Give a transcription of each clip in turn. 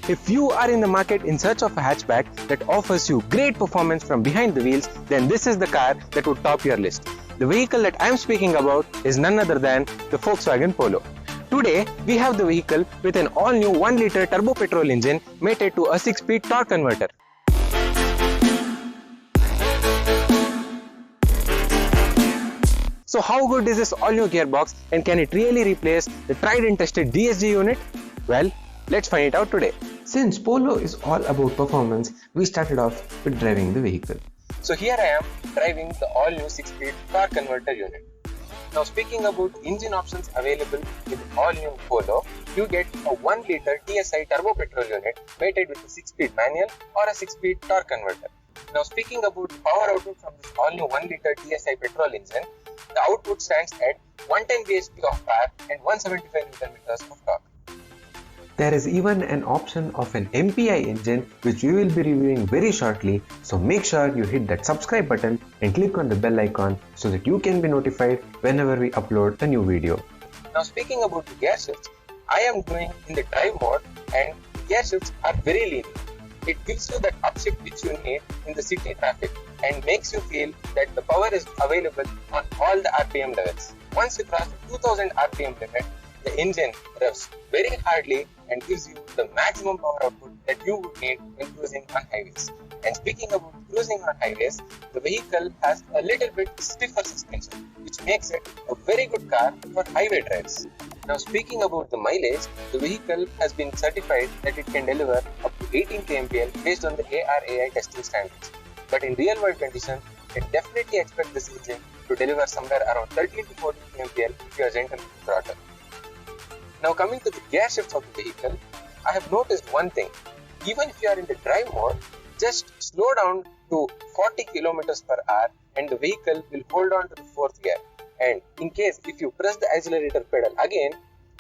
If you are in the market in search of a hatchback that offers you great performance from behind the wheels, then this is the car that would top your list. The vehicle that I am speaking about is none other than the Volkswagen Polo. Today, we have the vehicle with an all-new 1-liter turbo petrol engine mated to a 6-speed torque converter. So how good is this all-new gearbox, and can it really replace the tried and tested DSG unit? Well, let's find it out today. Since Polo is all about performance, we started off with driving the vehicle. So here I am driving the all-new 6-speed torque converter unit. Now speaking about engine options available with the all-new Polo, you get a 1-liter TSI turbo petrol unit mated with a 6-speed manual or a 6-speed torque converter. Now speaking about the power output from this all-new 1-liter TSI petrol engine, the output stands at 110 bhp of power and 175 Nm of torque. There is even an option of an MPI engine which we will be reviewing very shortly, so make sure you hit that subscribe button and click on the bell icon so that you can be notified whenever we upload a new video. Now speaking about the gear shifts, I am doing in the drive mode and gear shifts are very lean. It gives you that upshift which you need in the city traffic and makes you feel that the power is available on all the RPM levels. Once you cross the 2000 RPM limit, the engine revs very hardly and gives you the maximum power output that you would need when cruising on highways. And speaking about cruising on highways, the vehicle has a little bit stiffer suspension, which makes it a very good car for highway drives. Now speaking about the mileage, the vehicle has been certified that it can deliver up to 18 kmpl based on the ARAI testing standards. But in real world conditions, you can definitely expect this engine to deliver somewhere around 13 to 14 kmpl if you are gentle with the throttle. Now coming to the gear shifts of the vehicle, I have noticed one thing. Even if you are in the drive mode, just slow down to 40 km per hour and the vehicle will hold on to the 4th gear. And in case if you press the accelerator pedal again,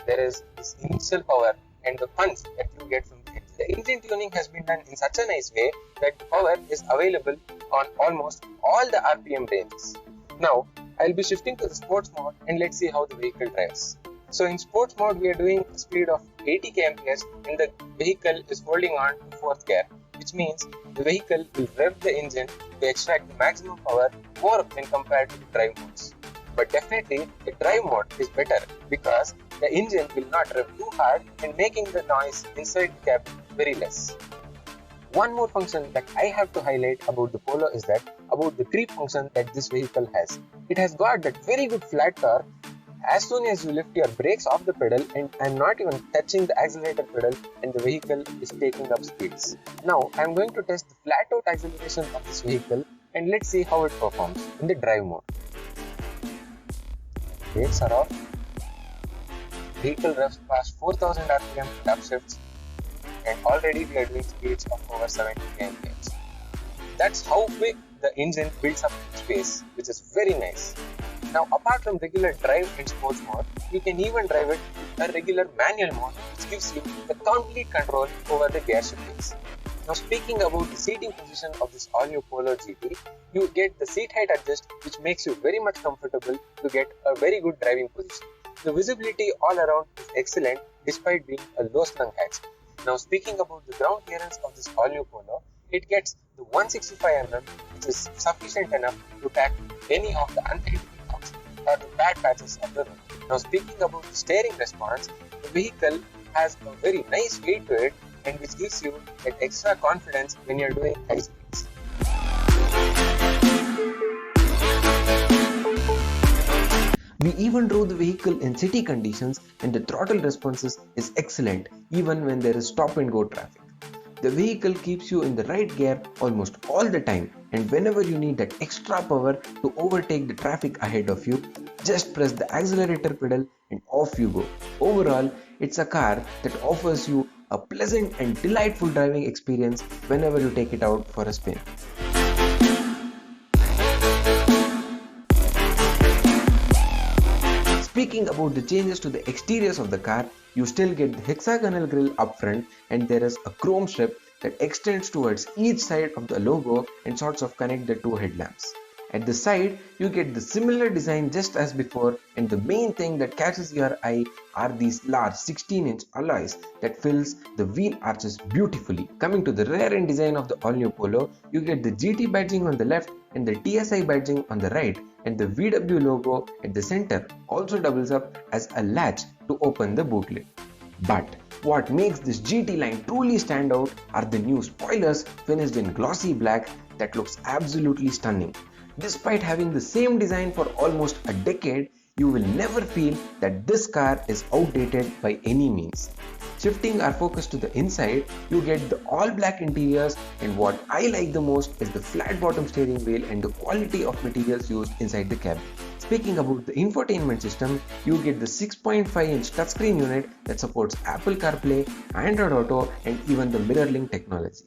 there is this initial power and the punch that you get from the engine. The engine tuning has been done in such a nice way that the power is available on almost all the RPM ranges. Now, I will be shifting to the sports mode and let's see how the vehicle drives. So in sports mode, we are doing a speed of 80 kmph and the vehicle is holding on to 4th gear, which means the vehicle will rev the engine to extract the maximum power more when compared to the drive modes. But definitely the drive mode is better because the engine will not rev too hard and making the noise inside the cabin very less. One more function that I have to highlight about the Polo is that about the creep function that this vehicle has. It has got that very good flat torque. As soon as you lift your brakes off the pedal and I'm not even touching the accelerator pedal and the vehicle is taking up speeds. Now I'm going to test the flat out acceleration of this vehicle and let's see how it performs in the drive mode. Brakes are off. Vehicle revs past 4000 RPM with upshifts and already we are doing speeds of over 70 kmph. That's how quick the engine builds up space, which is very nice. Now apart from regular drive and sports mode, you can even drive it with a regular manual mode which gives you the complete control over the gear shiftings. Now speaking about the seating position of this all-new Polo GT, you get the seat height adjust which makes you very much comfortable to get a very good driving position. The visibility all around is excellent despite being a low-slung hatch. Now speaking about the ground clearance of this all-new Polo, it gets the 165 mm which is sufficient enough to tackle any of the unscientific or the bad patches of the road. Now speaking about the steering response, the vehicle has a very nice weight to it and which gives you that extra confidence when you are doing high speeds. We even drove the vehicle in city conditions and the throttle responses is excellent even when there is stop and go traffic. The vehicle keeps you in the right gear almost all the time, and whenever you need that extra power to overtake the traffic ahead of you, just press the accelerator pedal and off you go. Overall, it's a car that offers you a pleasant and delightful driving experience whenever you take it out for a spin. Speaking about the changes to the exteriors of the car, you still get the hexagonal grille up front and there is a chrome strip that extends towards each side of the logo and sorts of connect the two headlamps. At the side, you get the similar design just as before, and the main thing that catches your eye are these large 16-inch alloys that fills the wheel arches beautifully. Coming to the rear end design of the all-new Polo, you get the GT badging on the left and the TSI badging on the right, and the VW logo at the center also doubles up as a latch to open the boot lid. But what makes this GT line truly stand out are the new spoilers finished in glossy black that looks absolutely stunning. Despite having the same design for almost a decade, you will never feel that this car is outdated by any means. Shifting our focus to the inside, you get the all-black interiors, and what I like the most is the flat bottom steering wheel and the quality of materials used inside the cabin. Speaking about the infotainment system, you get the 6.5-inch touchscreen unit that supports Apple CarPlay, Android Auto, and even the mirror-link technology.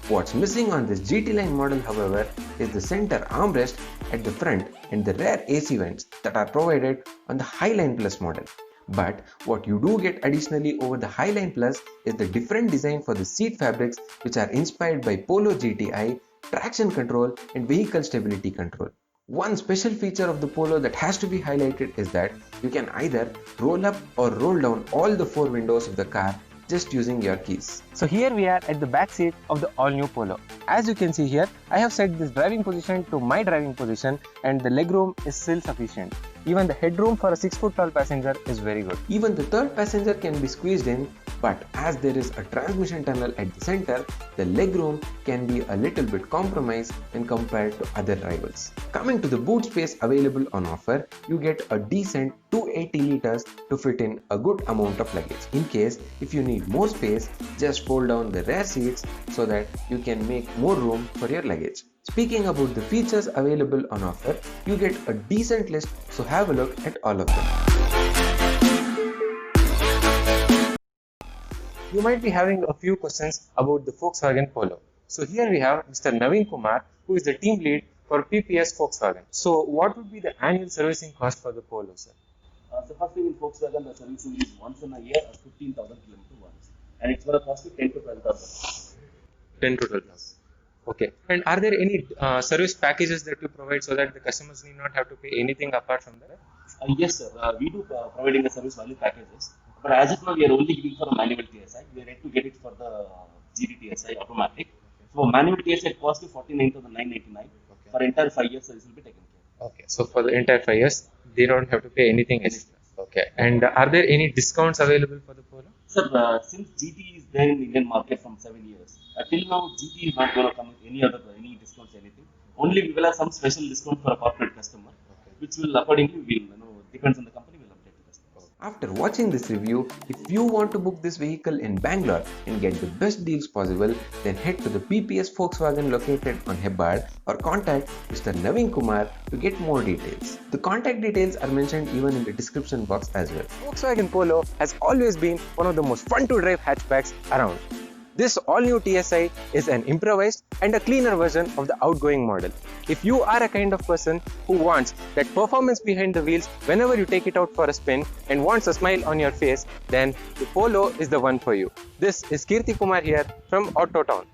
What's missing on this GT line model, however, is the center armrest at the front and the rear AC vents that are provided on the Highline Plus model. But what you do get additionally over the Highline Plus is the different design for the seat fabrics, which are inspired by Polo GTI, traction control, and vehicle stability control. One special feature of the Polo that has to be highlighted is that you can either roll up or roll down all the 4 windows of the car just using your keys. So here we are at the back seat of the all-new Polo. As you can see here, I have set this driving position to my driving position, and the legroom is still sufficient. Even the headroom for a 6-foot tall passenger is very good. Even the third passenger can be squeezed in, but as there is a transmission tunnel at the center, the legroom can be a little bit compromised when compared to other rivals. Coming to the boot space available on offer, you get a decent 280 liters to fit in a good amount of luggage. In case if you need more space, just fold down the rear seats so that you can make more room for your luggage. Speaking about the features available on offer, you get a decent list, so have a look at all of them. You might be having a few questions about the Volkswagen Polo. So here we have Mr. Naveen Kumar, who is the team lead for PPS Volkswagen. So what would be the annual servicing cost for the Polo, sir? So first thing in Volkswagen, the servicing is once in a year or 15,000 kilometers once, and it's going to cost you 10 to 12,000. 10 to 12,000. Okay. And are there any service packages that you provide so that the customers need not have to pay anything apart from that? Yes, sir. We do providing the service value packages, but as of now, we are only giving for a manual TSI. We are yet to get it for the GT TSI automatic. So manual TSI it costs you 49,999. Okay. For entire 5 years, this will be taken care. Okay. So for the entire 5 years, they don't have to pay anything extra. Okay. And are there any discounts available for the Polo? Sir, since GT is there in the Indian market from 7 years, till now GT is not going to come with any discounts, anything. Only we will have some special discount for a corporate customer, which will accordingly depends on the company, will update the customer. After watching this review, if you want to book this vehicle in Bangalore and get the best deals possible, then head to the PPS Volkswagen located on Hebbal or contact Mr. Naveen Kumar to get more details. The contact details are mentioned even in the description box as well. Volkswagen Polo has always been one of the most fun to drive hatchbacks around. This all-new TSI is an improvised and a cleaner version of the outgoing model. If you are a kind of person who wants that performance behind the wheels whenever you take it out for a spin and wants a smile on your face, then the Polo is the one for you. This is Kirti Kumar here from Autotown.